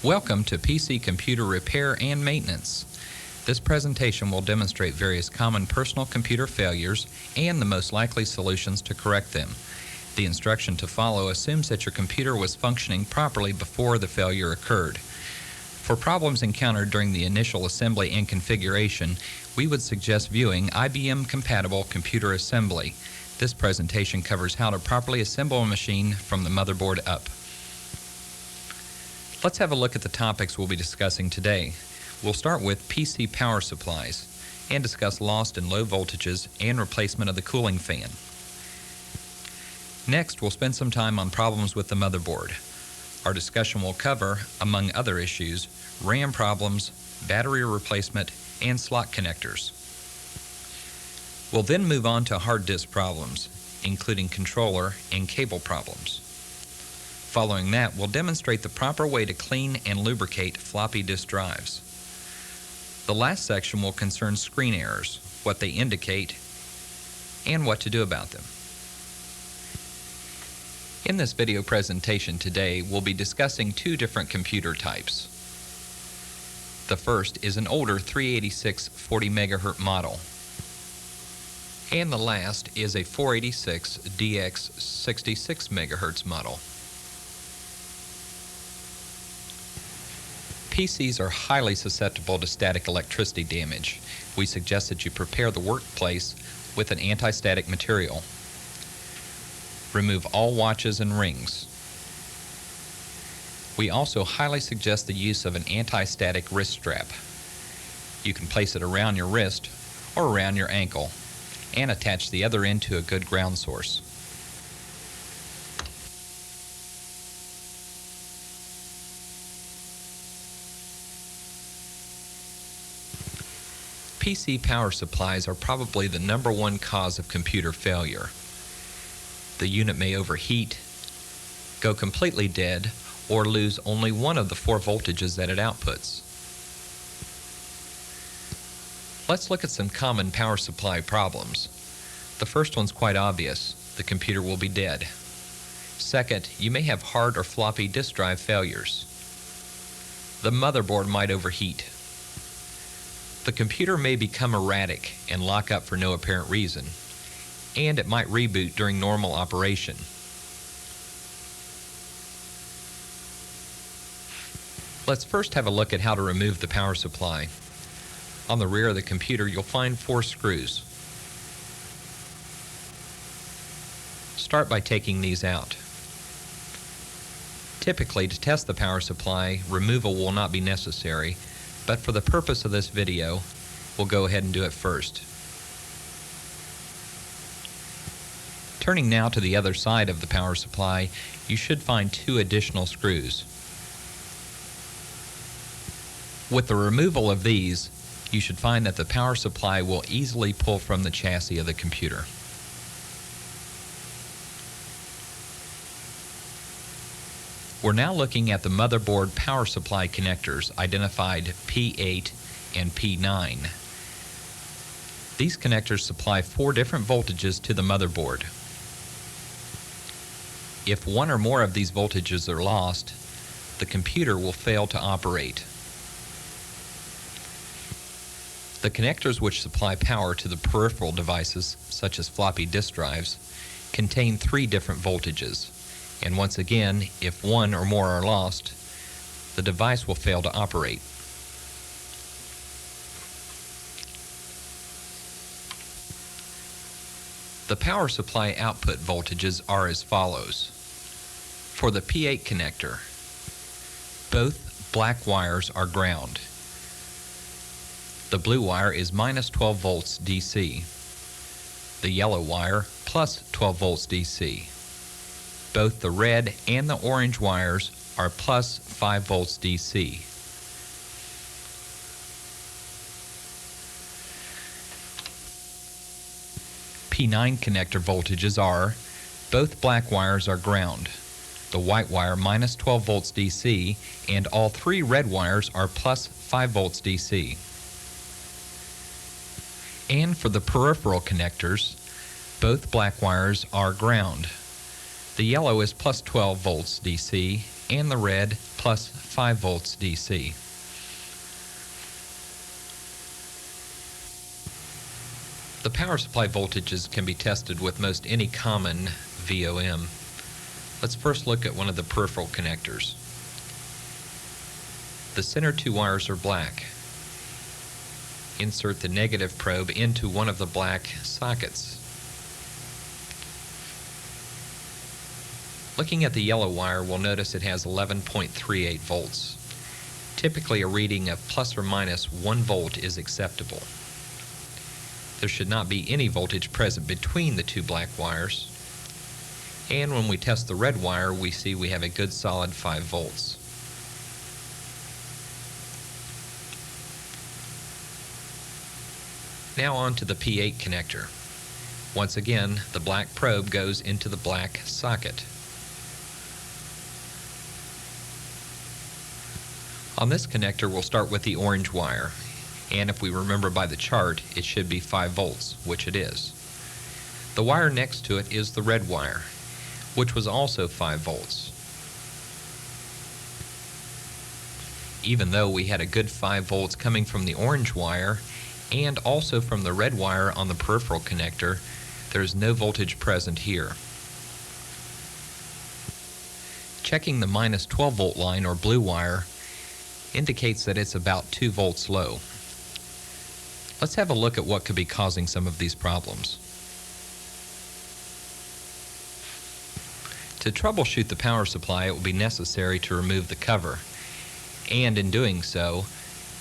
Welcome to PC Computer Repair and Maintenance. This presentation will demonstrate various common personal computer failures and the most likely solutions to correct them. The instruction to follow assumes that your computer was functioning properly before the failure occurred. For problems encountered during the initial assembly and configuration, we would suggest viewing IBM-compatible computer assembly. This presentation covers how to properly assemble a machine from the motherboard up. Let's have a look at the topics we'll be discussing today. We'll start with PC power supplies and discuss lost and low voltages and replacement of the cooling fan. Next, we'll spend some time on problems with the motherboard. Our discussion will cover, among other issues, RAM problems, battery replacement, and slot connectors. We'll then move on to hard disk problems, including controller and cable problems. Following that, we'll demonstrate the proper way to clean and lubricate floppy disk drives. The last section will concern screen errors, what they indicate, and what to do about them. In this video presentation today, we'll be discussing two different computer types. The first is an older 386 40 MHz model, and the last is a 486 DX 66 MHz model. PCs are highly susceptible to static electricity damage. We suggest that you prepare the workplace with an anti-static material. Remove all watches and rings. We also highly suggest the use of an anti-static wrist strap. You can place it around your wrist or around your ankle and attach the other end to a good ground source. PC power supplies are probably the #1 cause of computer failure. The unit may overheat, go completely dead, or lose only one of the 4 voltages that it outputs. Let's look at some common power supply problems. The first one's quite obvious. The computer will be dead. Second, you may have hard or floppy disk drive failures. The motherboard might overheat. The computer may become erratic and lock up for no apparent reason, and it might reboot during normal operation. Let's first have a look at how to remove the power supply. On the rear of the computer, you'll find 4 screws. Start by taking these out. Typically, to test the power supply, removal will not be necessary, but for the purpose of this video, we'll go ahead and do it first. Turning now to the other side of the power supply, you should find 2 additional screws. With the removal of these, you should find that the power supply will easily pull from the chassis of the computer. We're now looking at the motherboard power supply connectors identified P8 and P9. These connectors supply 4 different voltages to the motherboard. If one or more of these voltages are lost, the computer will fail to operate. The connectors which supply power to the peripheral devices, such as floppy disk drives, contain 3 different voltages. And once again, if one or more are lost, the device will fail to operate. The power supply output voltages are as follows. For the P8 connector, both black wires are ground. The blue wire is -12 volts DC. The yellow wire plus 12 volts DC. Both the red and the orange wires are plus 5 volts DC. P9 connector voltages are, both black wires are ground. The white wire -12 volts DC, and all 3 red wires are plus 5 volts DC. And for the peripheral connectors, both black wires are ground. The yellow is plus 12 volts DC and the red plus 5 volts DC. The power supply voltages can be tested with most any common VOM. Let's first look at one of the peripheral connectors. The center 2 wires are black. Insert the negative probe into one of the black sockets. Looking at the yellow wire, we'll notice it has 11.38 volts. Typically, a reading of plus or minus 1 volt is acceptable. There should not be any voltage present between the 2 black wires. And when we test the red wire, we see we have a good solid 5 volts. Now on to the P8 connector. Once again, the black probe goes into the black socket. On this connector, we'll start with the orange wire, and if we remember by the chart, it should be 5 volts, which it is. The wire next to it is the red wire, which was also 5 volts. Even though we had a good 5 volts coming from the orange wire and also from the red wire on the peripheral connector, there is no voltage present here. Checking the minus 12 volt line or blue wire indicates that it's about 2 volts low. Let's have a look at what could be causing some of these problems. To troubleshoot the power supply, it will be necessary to remove the cover, and in doing so,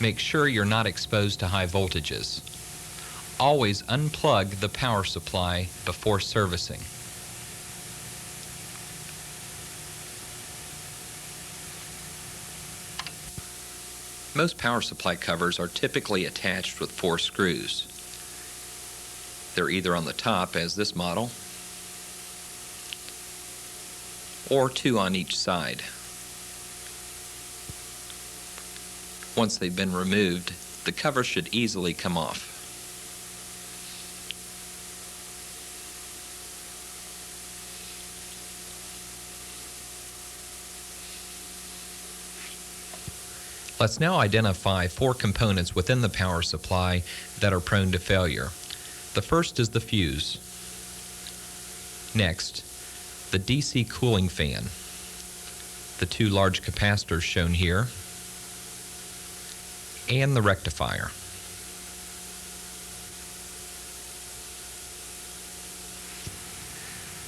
make sure you're not exposed to high voltages. Always unplug the power supply before servicing. Most power supply covers are typically attached with 4 screws. They're either on the top, as this model, or 2 on each side. Once they've been removed, the cover should easily come off. Let's now identify 4 components within the power supply that are prone to failure. The first is the fuse. Next, the DC cooling fan, the 2 large capacitors shown here, and the rectifier.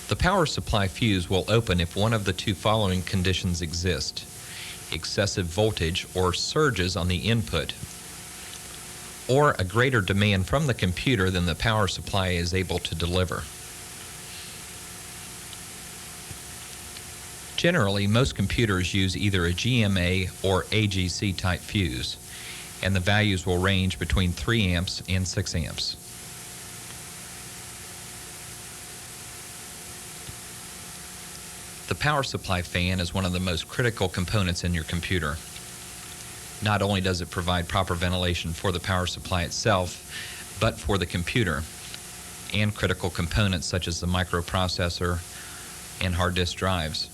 The power supply fuse will open if one of the 2 following conditions exist: excessive voltage or surges on the input, or a greater demand from the computer than the power supply is able to deliver. Generally, most computers use either a GMA or AGC type fuse, and the values will range between 3 amps and 6 amps. The power supply fan is one of the most critical components in your computer. Not only does it provide proper ventilation for the power supply itself, but for the computer and critical components such as the microprocessor and hard disk drives.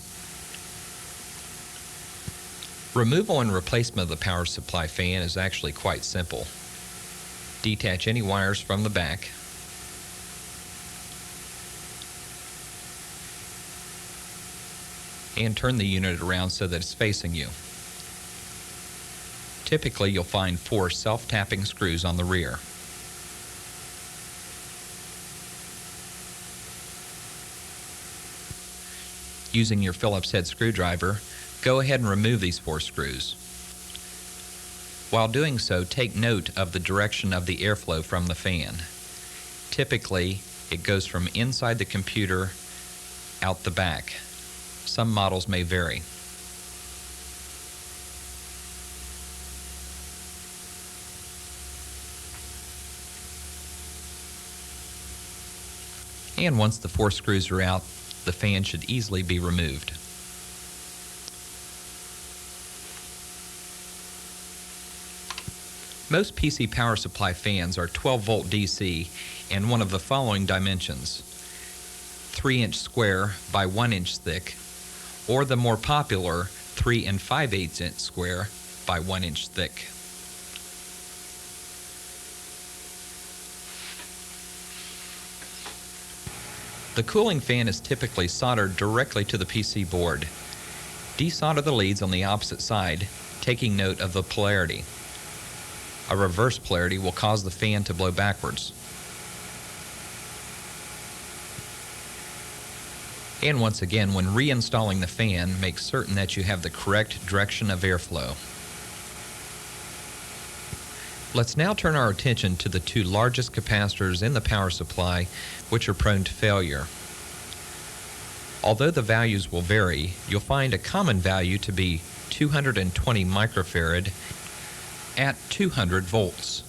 Removal and replacement of the power supply fan is actually quite simple. Detach any wires from the back. And turn the unit around so that it's facing you. Typically, you'll find 4 self-tapping screws on the rear. Using your Phillips head screwdriver, go ahead and remove these 4 screws. While doing so, take note of the direction of the airflow from the fan. Typically, it goes from inside the computer out the back. Some models may vary. And once the 4 screws are out, the fan should easily be removed. Most PC power supply fans are 12 volt DC and one of the following dimensions: 3-inch square by 1-inch thick, or the more popular 3 5/8 inch square by 1 inch thick. The cooling fan is typically soldered directly to the PC board. Desolder the leads on the opposite side, taking note of the polarity. A reverse polarity will cause the fan to blow backwards. And once again, when reinstalling the fan, make certain that you have the correct direction of airflow. Let's now turn our attention to the two largest capacitors in the power supply, which are prone to failure. Although the values will vary, you'll find a common value to be 220 microfarad at 200 volts.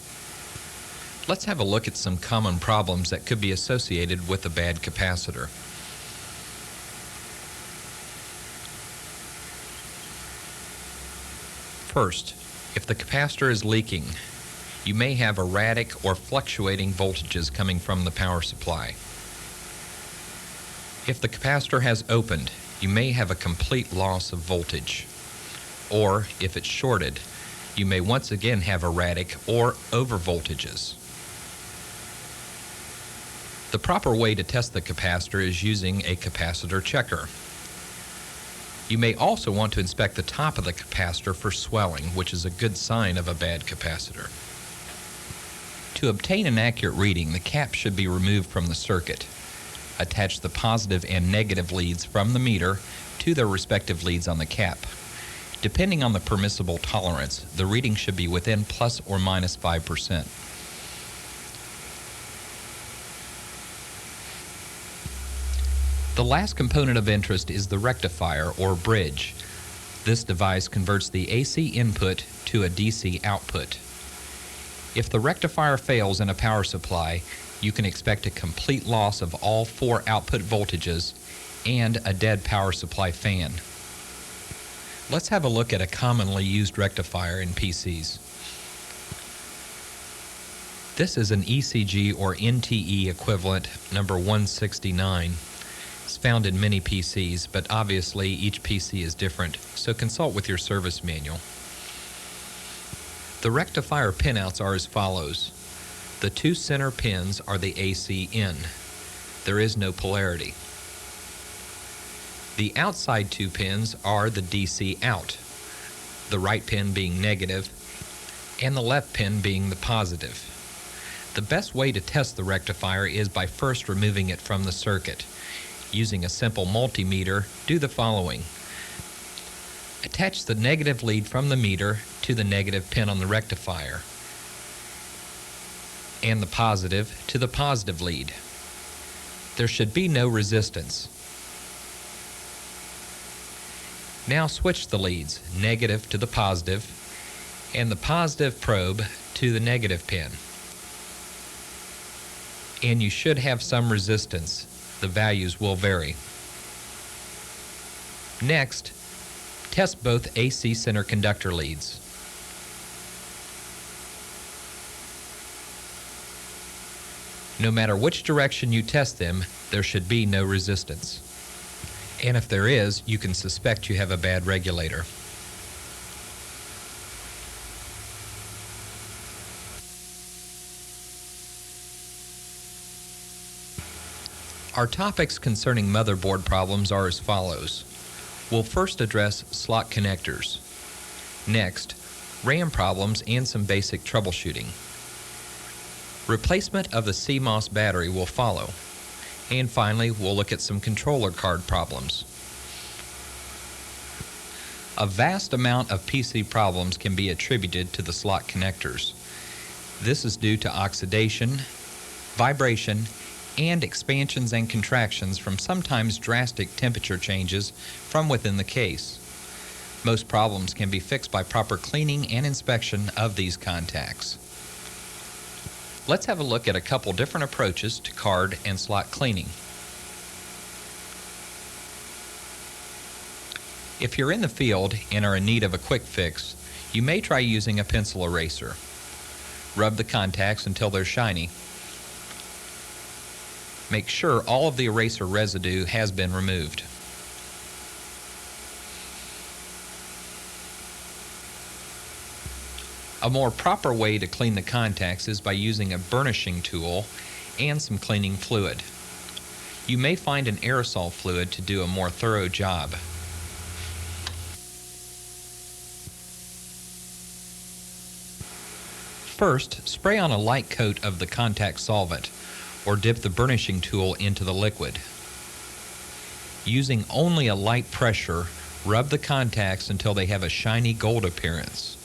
Let's have a look at some common problems that could be associated with a bad capacitor. First, if the capacitor is leaking, you may have erratic or fluctuating voltages coming from the power supply. If the capacitor has opened, you may have a complete loss of voltage. Or, if it's shorted, you may once again have erratic or over voltages. The proper way to test the capacitor is using a capacitor checker. You may also want to inspect the top of the capacitor for swelling, which is a good sign of a bad capacitor. To obtain an accurate reading, the cap should be removed from the circuit. Attach the positive and negative leads from the meter to their respective leads on the cap. Depending on the permissible tolerance, the reading should be within plus or minus 5%. The last component of interest is the rectifier or bridge. This device converts the AC input to a DC output. If the rectifier fails in a power supply, you can expect a complete loss of all 4 output voltages and a dead power supply fan. Let's have a look at a commonly used rectifier in PCs. This is an ECG or NTE equivalent number 169. It's found in many PCs, but obviously each PC is different, so consult with your service manual. The rectifier pinouts are as follows. The 2 center pins are the AC in. There is no polarity. The outside 2 pins are the DC out, the right pin being negative and the left pin being the positive. The best way to test the rectifier is by first removing it from the circuit. Using a simple multimeter, do the following. Attach the negative lead from the meter to the negative pin on the rectifier and the positive to the positive lead. There should be no resistance. Now switch the leads, negative to the positive and the positive probe to the negative pin. And you should have some resistance. The values will vary. Next, test both AC center conductor leads. No matter which direction you test them, there should be no resistance. And if there is, you can suspect you have a bad regulator. Our topics concerning motherboard problems are as follows. We'll first address slot connectors. Next, RAM problems and some basic troubleshooting. Replacement of the CMOS battery will follow. And finally, we'll look at some controller card problems. A vast amount of PC problems can be attributed to the slot connectors. This is due to oxidation, vibration, and expansions and contractions from sometimes drastic temperature changes from within the case. Most problems can be fixed by proper cleaning and inspection of these contacts. Let's have a look at a couple different approaches to card and slot cleaning. If you're in the field and are in need of a quick fix, you may try using a pencil eraser. Rub the contacts until they're shiny. Make sure all of the eraser residue has been removed. A more proper way to clean the contacts is by using a burnishing tool and some cleaning fluid. You may find an aerosol fluid to do a more thorough job. First, spray on a light coat of the contact solvent, or dip the burnishing tool into the liquid. Using only a light pressure, rub the contacts until they have a shiny gold appearance.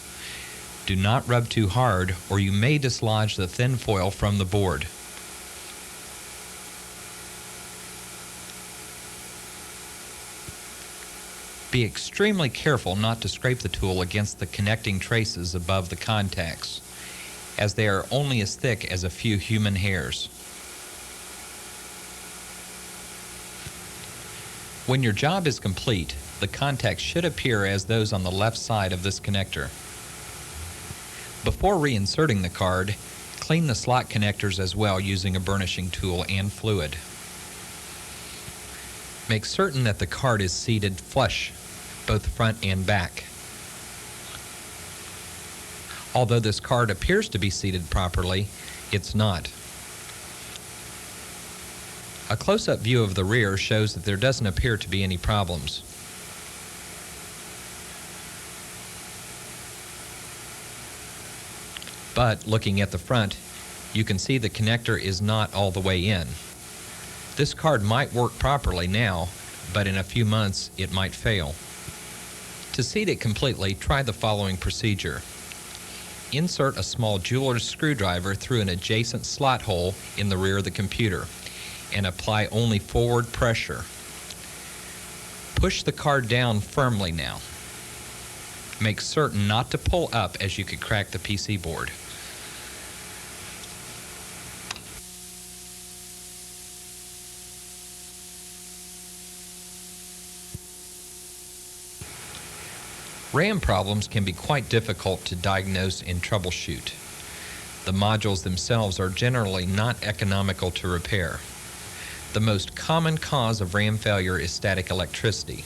Do not rub too hard, or you may dislodge the thin foil from the board. Be extremely careful not to scrape the tool against the connecting traces above the contacts, as they are only as thick as a few human hairs. When your job is complete, the contacts should appear as those on the left side of this connector. Before reinserting the card, clean the slot connectors as well using a burnishing tool and fluid. Make certain that the card is seated flush, both front and back. Although this card appears to be seated properly, it's not. A close-up view of the rear shows that there doesn't appear to be any problems. But looking at the front, you can see the connector is not all the way in. This card might work properly now, but in a few months it might fail. To seat it completely, try the following procedure. Insert a small jeweler's screwdriver through an adjacent slot hole in the rear of the computer and apply only forward pressure. Push the card down firmly now. Make certain not to pull up as you could crack the PC board. RAM problems can be quite difficult to diagnose and troubleshoot. The modules themselves are generally not economical to repair. The most common cause of RAM failure is static electricity.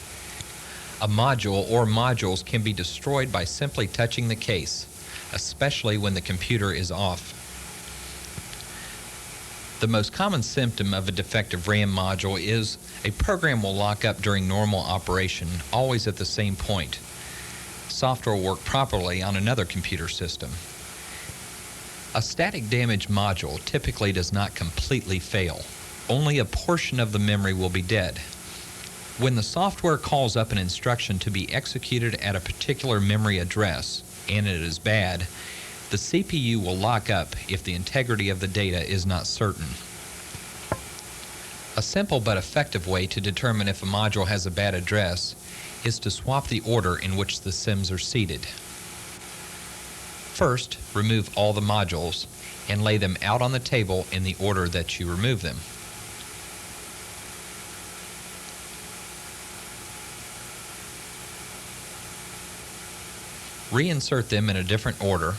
A module or modules can be destroyed by simply touching the case, especially when the computer is off. The most common symptom of a defective RAM module is a program will lock up during normal operation, always at the same point. Software will work properly on another computer system. A static damage module typically does not completely fail. Only a portion of the memory will be dead. When the software calls up an instruction to be executed at a particular memory address, and it is bad, the CPU will lock up if the integrity of the data is not certain. A simple but effective way to determine if a module has a bad address is to swap the order in which the SIMs are seated. First, remove all the modules and lay them out on the table in the order that you remove them. Reinsert them in a different order,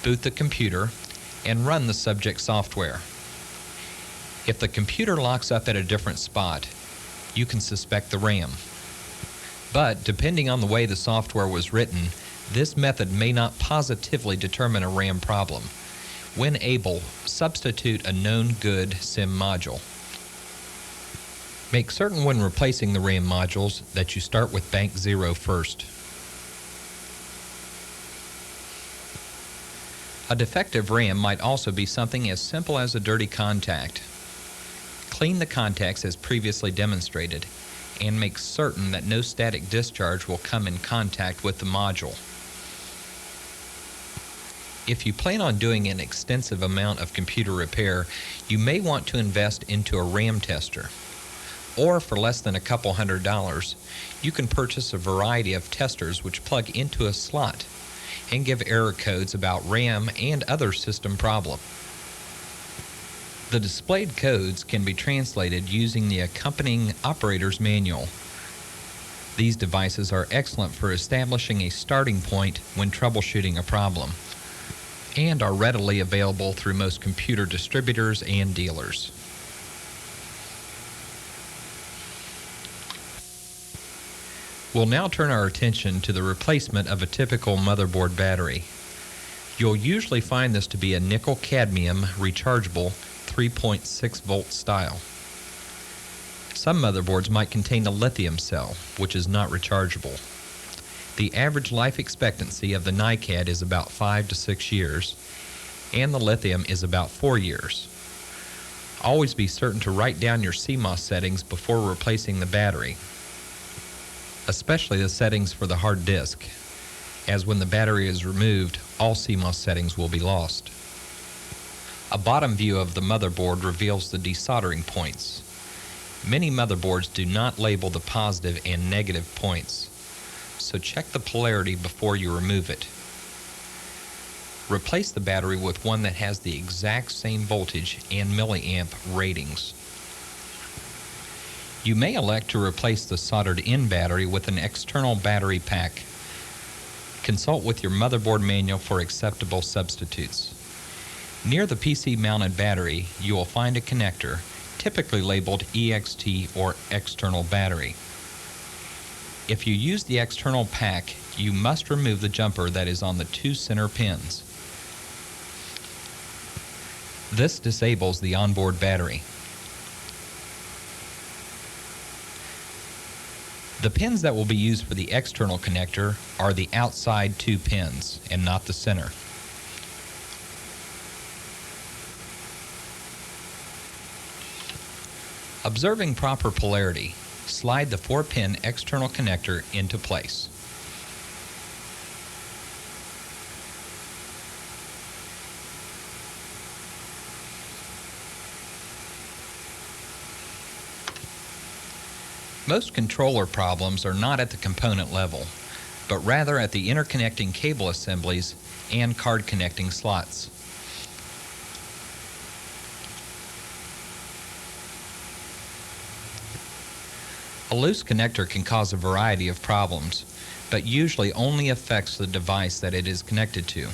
boot the computer, and run the subject software. If the computer locks up at a different spot, you can suspect the RAM. But depending on the way the software was written, this method may not positively determine a RAM problem. When able, substitute a known good SIM module. Make certain when replacing the RAM modules that you start with bank 0 first. A defective RAM might also be something as simple as a dirty contact. Clean the contacts as previously demonstrated, and make certain that no static discharge will come in contact with the module. If you plan on doing an extensive amount of computer repair, you may want to invest into a RAM tester. Or for less than a couple $100, you can purchase a variety of testers which plug into a slot and give error codes about RAM and other system problems. The displayed codes can be translated using the accompanying operator's manual. These devices are excellent for establishing a starting point when troubleshooting a problem, and are readily available through most computer distributors and dealers. We'll now turn our attention to the replacement of a typical motherboard battery. You'll usually find this to be a nickel-cadmium rechargeable 3.6 volt style. Some motherboards might contain a lithium cell, which is not rechargeable. The average life expectancy of the NiCad is about 5 to 6 years, and the lithium is about 4 years. Always be certain to write down your CMOS settings before replacing the battery, especially the settings for the hard disk, as when the battery is removed, all CMOS settings will be lost. A bottom view of the motherboard reveals the desoldering points. Many motherboards do not label the positive and negative points, so check the polarity before you remove it. Replace the battery with one that has the exact same voltage and milliamp ratings. You may elect to replace the soldered-in battery with an external battery pack. Consult with your motherboard manual for acceptable substitutes. Near the PC-mounted battery, you will find a connector, typically labeled EXT or external battery. If you use the external pack, you must remove the jumper that is on the 2 center pins. This disables the onboard battery. The pins that will be used for the external connector are the outside 2 pins and not the center. Observing proper polarity, slide the 4-pin external connector into place. Most controller problems are not at the component level, but rather at the interconnecting cable assemblies and card connecting slots. A loose connector can cause a variety of problems, but usually only affects the device that it is connected to.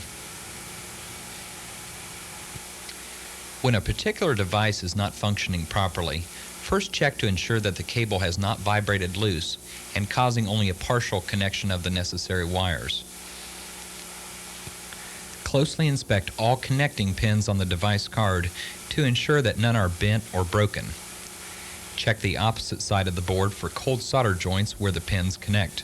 When a particular device is not functioning properly, first check to ensure that the cable has not vibrated loose and causing only a partial connection of the necessary wires. Closely inspect all connecting pins on the device card to ensure that none are bent or broken. Check the opposite side of the board for cold solder joints where the pins connect.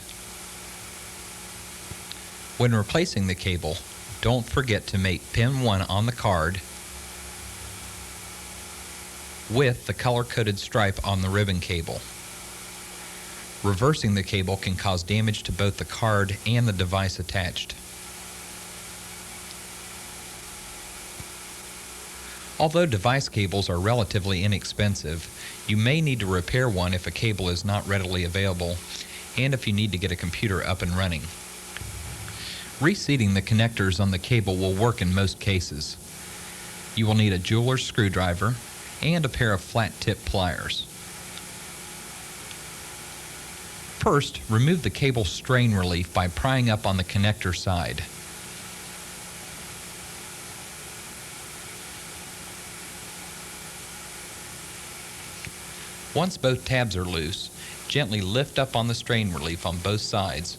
When replacing the cable, don't forget to mate pin 1 on the card with the color-coded stripe on the ribbon cable. Reversing the cable can cause damage to both the card and the device attached. Although device cables are relatively inexpensive, you may need to repair one if a cable is not readily available and if you need to get a computer up and running. Reseating the connectors on the cable will work in most cases. You will need a jeweler's screwdriver and a pair of flat-tip pliers. First, remove the cable strain relief by prying up on the connector side. Once both tabs are loose, gently lift up on the strain relief on both sides.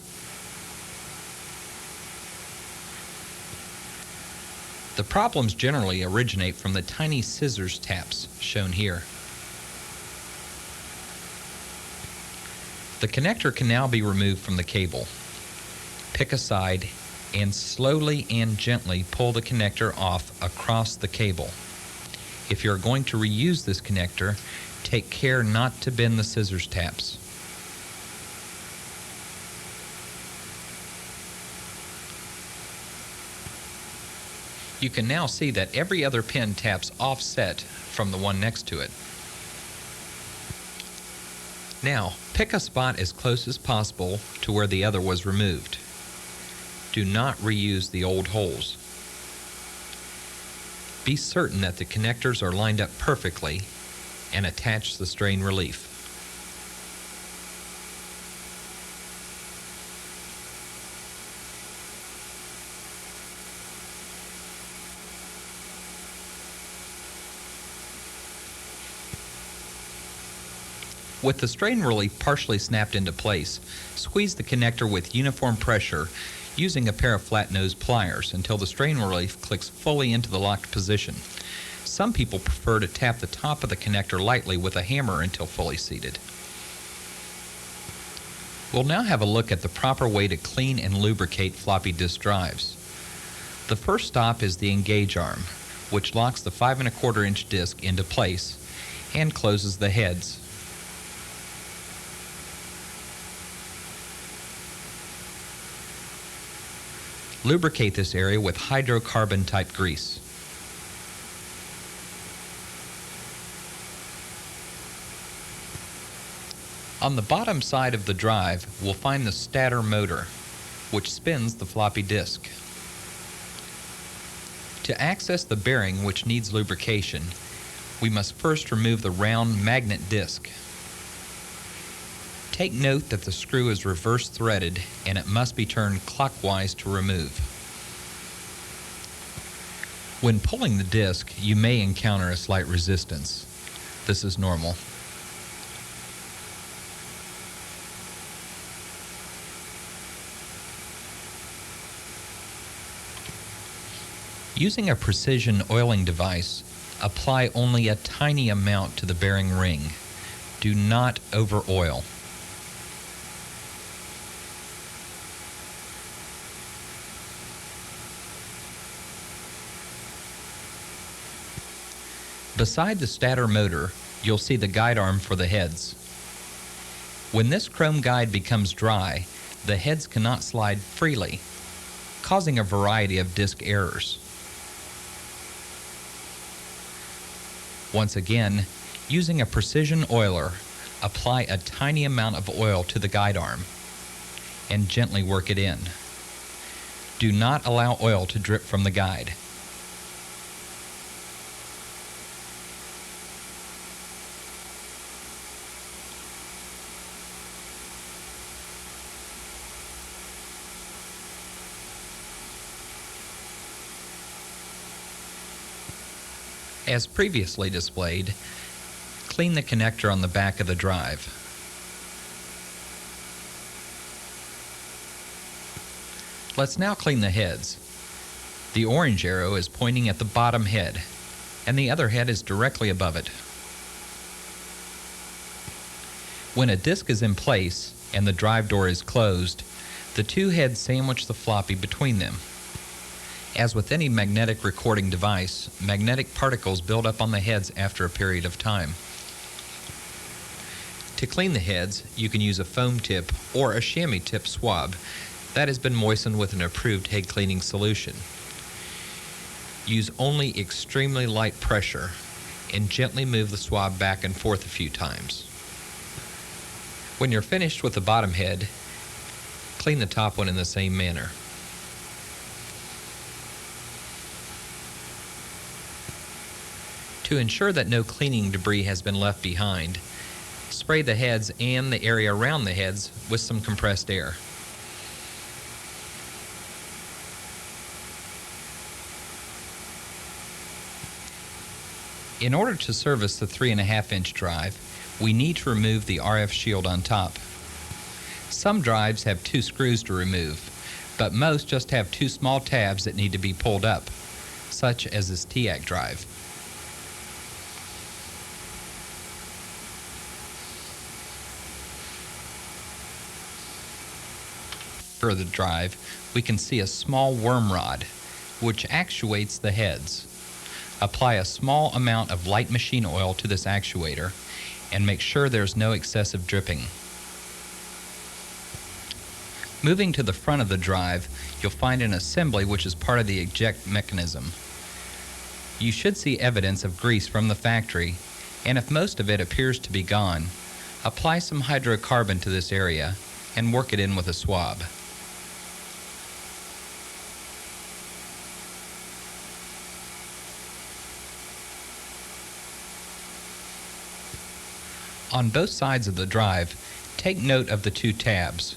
The problems generally originate from the tiny scissors taps shown here. The connector can now be removed from the cable. Pick a side and slowly and gently pull the connector off across the cable. If you're going to reuse this connector, take care not to bend the scissors taps. You can now see that every other pin taps offset from the one next to it. Now, pick a spot as close as possible to where the other was removed. Do not reuse the old holes. Be certain that the connectors are lined up perfectly and attach the strain relief. With the strain relief partially snapped into place, squeeze the connector with uniform pressure using a pair of flat-nosed pliers until the strain relief clicks fully into the locked position. Some people prefer to tap the top of the connector lightly with a hammer until fully seated. We'll now have a look at the proper way to clean and lubricate floppy disk drives. The first stop is the engage arm, which locks the 5 1/4 inch disk into place and closes the heads. Lubricate this area with hydrocarbon type grease. On the bottom side of the drive, we'll find the stator motor, which spins the floppy disk. To access the bearing which needs lubrication, we must first remove the round magnet disc. Take note that the screw is reverse threaded and it must be turned clockwise to remove. When pulling the disc, you may encounter a slight resistance. This is normal. Using a precision oiling device, apply only a tiny amount to the bearing ring. Do not over-oil. Beside the stator motor, you'll see the guide arm for the heads. When this chrome guide becomes dry, the heads cannot slide freely, causing a variety of disk errors. Once again, using a precision oiler, apply a tiny amount of oil to the guide arm and gently work it in. Do not allow oil to drip from the guide. As previously displayed, clean the connector on the back of the drive. Let's now clean the heads. The orange arrow is pointing at the bottom head, and the other head is directly above it. When a disk is in place and the drive door is closed, the two heads sandwich the floppy between them. As with any magnetic recording device, magnetic particles build up on the heads after a period of time. To clean the heads, you can use a foam tip or a chamois tip swab that has been moistened with an approved head cleaning solution. Use only extremely light pressure and gently move the swab back and forth a few times. When you're finished with the bottom head, clean the top one in the same manner. To ensure that no cleaning debris has been left behind, spray the heads and the area around the heads with some compressed air. In order to service the 3 1/2 inch drive, we need to remove the RF shield on top. Some drives have 2 screws to remove, but most just have 2 small tabs that need to be pulled up, such as this TIAC drive. For the drive, we can see a small worm rod, which actuates the heads. Apply a small amount of light machine oil to this actuator and make sure there's no excessive dripping. Moving to the front of the drive, you'll find an assembly which is part of the eject mechanism. You should see evidence of grease from the factory, and if most of it appears to be gone, apply some hydrocarbon to this area and work it in with a swab. On both sides of the drive, take note of the 2 tabs,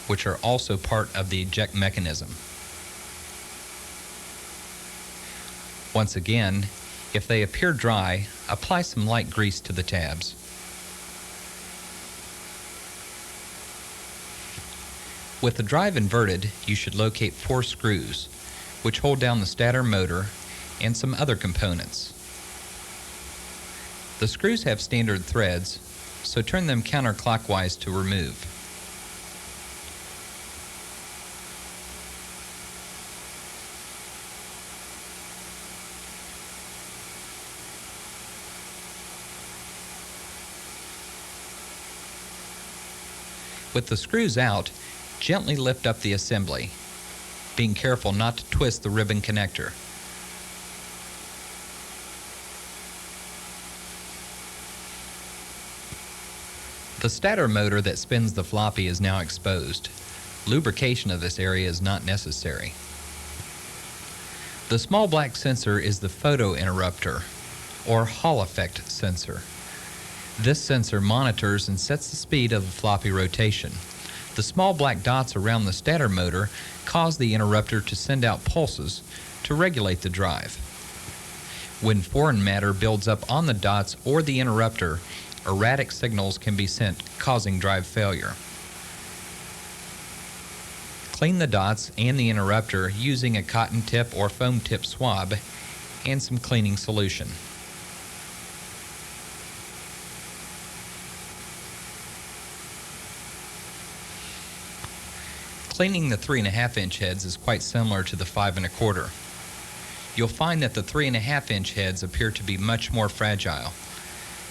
which are also part of the eject mechanism. Once again, if they appear dry, apply some light grease to the tabs. With the drive inverted, you should locate 4 screws, which hold down the stator motor and some other components. The screws have standard threads, so turn them counterclockwise to remove. With the screws out, gently lift up the assembly, being careful not to twist the ribbon connector. The stator motor that spins the floppy is now exposed. Lubrication of this area is not necessary. The small black sensor is the photo interrupter, or Hall effect sensor. This sensor monitors and sets the speed of the floppy rotation. The small black dots around the stator motor cause the interrupter to send out pulses to regulate the drive. When foreign matter builds up on the dots or the interrupter, erratic signals can be sent, causing drive failure. Clean the dots and the interrupter using a cotton tip or foam tip swab and some cleaning solution. Cleaning the 3.5-inch heads is quite similar to the 5 1/4. You'll find that the 3.5-inch heads appear to be much more fragile,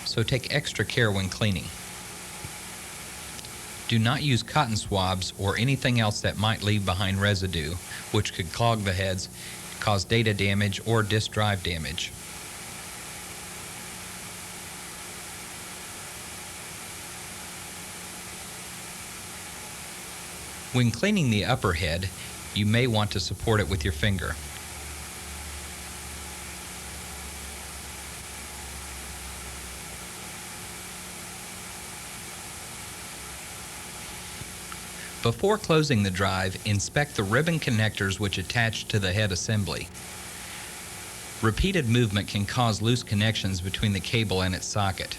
so take extra care when cleaning. Do not use cotton swabs or anything else that might leave behind residue, which could clog the heads, cause data damage or disk drive damage. When cleaning the upper head, you may want to support it with your finger. Before closing the drive, inspect the ribbon connectors which attach to the head assembly. Repeated movement can cause loose connections between the cable and its socket.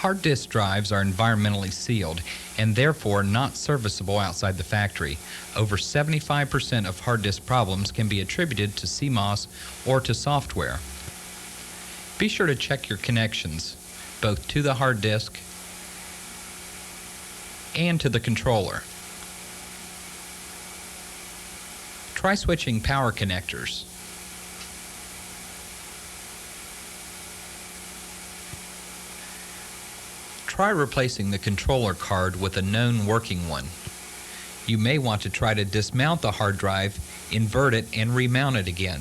Hard disk drives are environmentally sealed and therefore not serviceable outside the factory. Over 75% of hard disk problems can be attributed to CMOS or to software. Be sure to check your connections, both to the hard disk and to the controller. Try switching power connectors. Try replacing the controller card with a known working one. You may want to try to dismount the hard drive, invert it, and remount it again.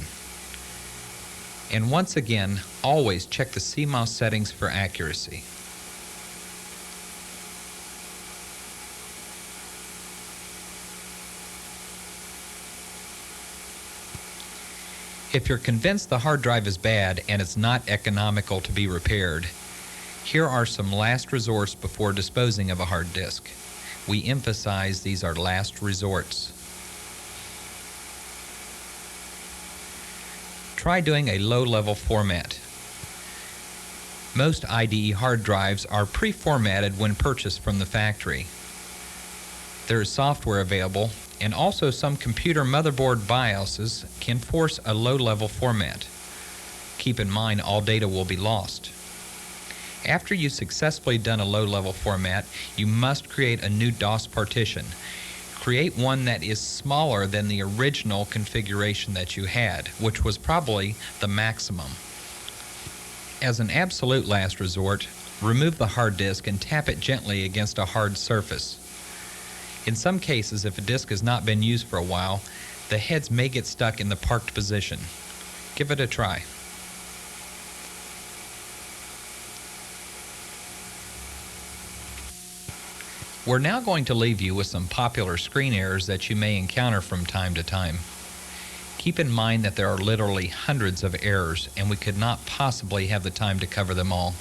And once again, always check the CMOS settings for accuracy. If you're convinced the hard drive is bad and it's not economical to be repaired, here are some last resorts before disposing of a hard disk. We emphasize these are last resorts. Try doing a low-level format. Most IDE hard drives are pre-formatted when purchased from the factory. There is software available, and also some computer motherboard BIOSes can force a low-level format. Keep in mind all data will be lost. After you've successfully done a low-level format, you must create a new DOS partition. Create one that is smaller than the original configuration that you had, which was probably the maximum. As an absolute last resort, remove the hard disk and tap it gently against a hard surface. In some cases, if a disk has not been used for a while, the heads may get stuck in the parked position. Give it a try. We're now going to leave you with some popular screen errors that you may encounter from time to time. Keep in mind that there are literally hundreds of errors, and we could not possibly have the time to cover them all.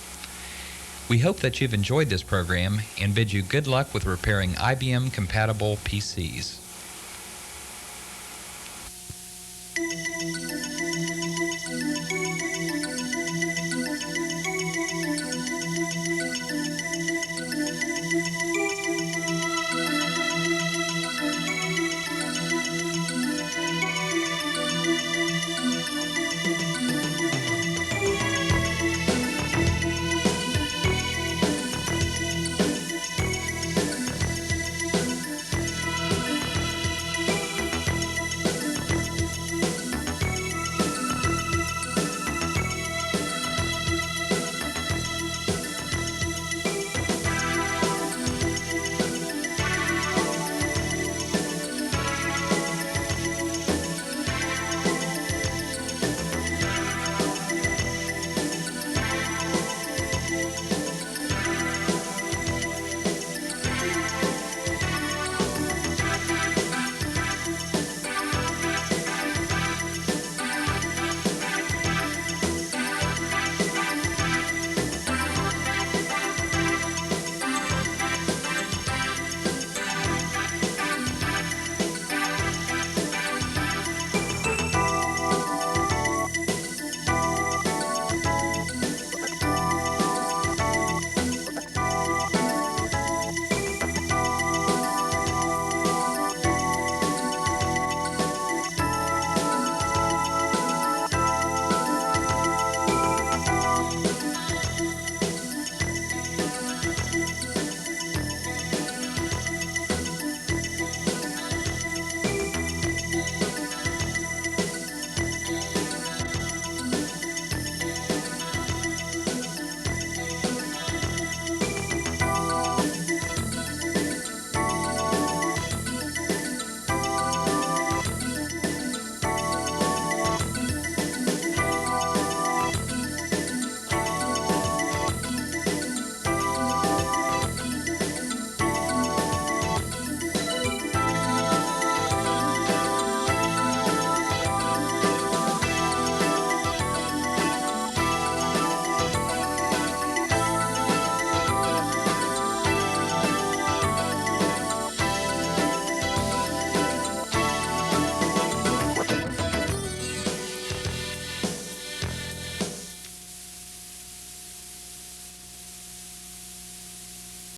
We hope that you've enjoyed this program and bid you good luck with repairing IBM-compatible PCs.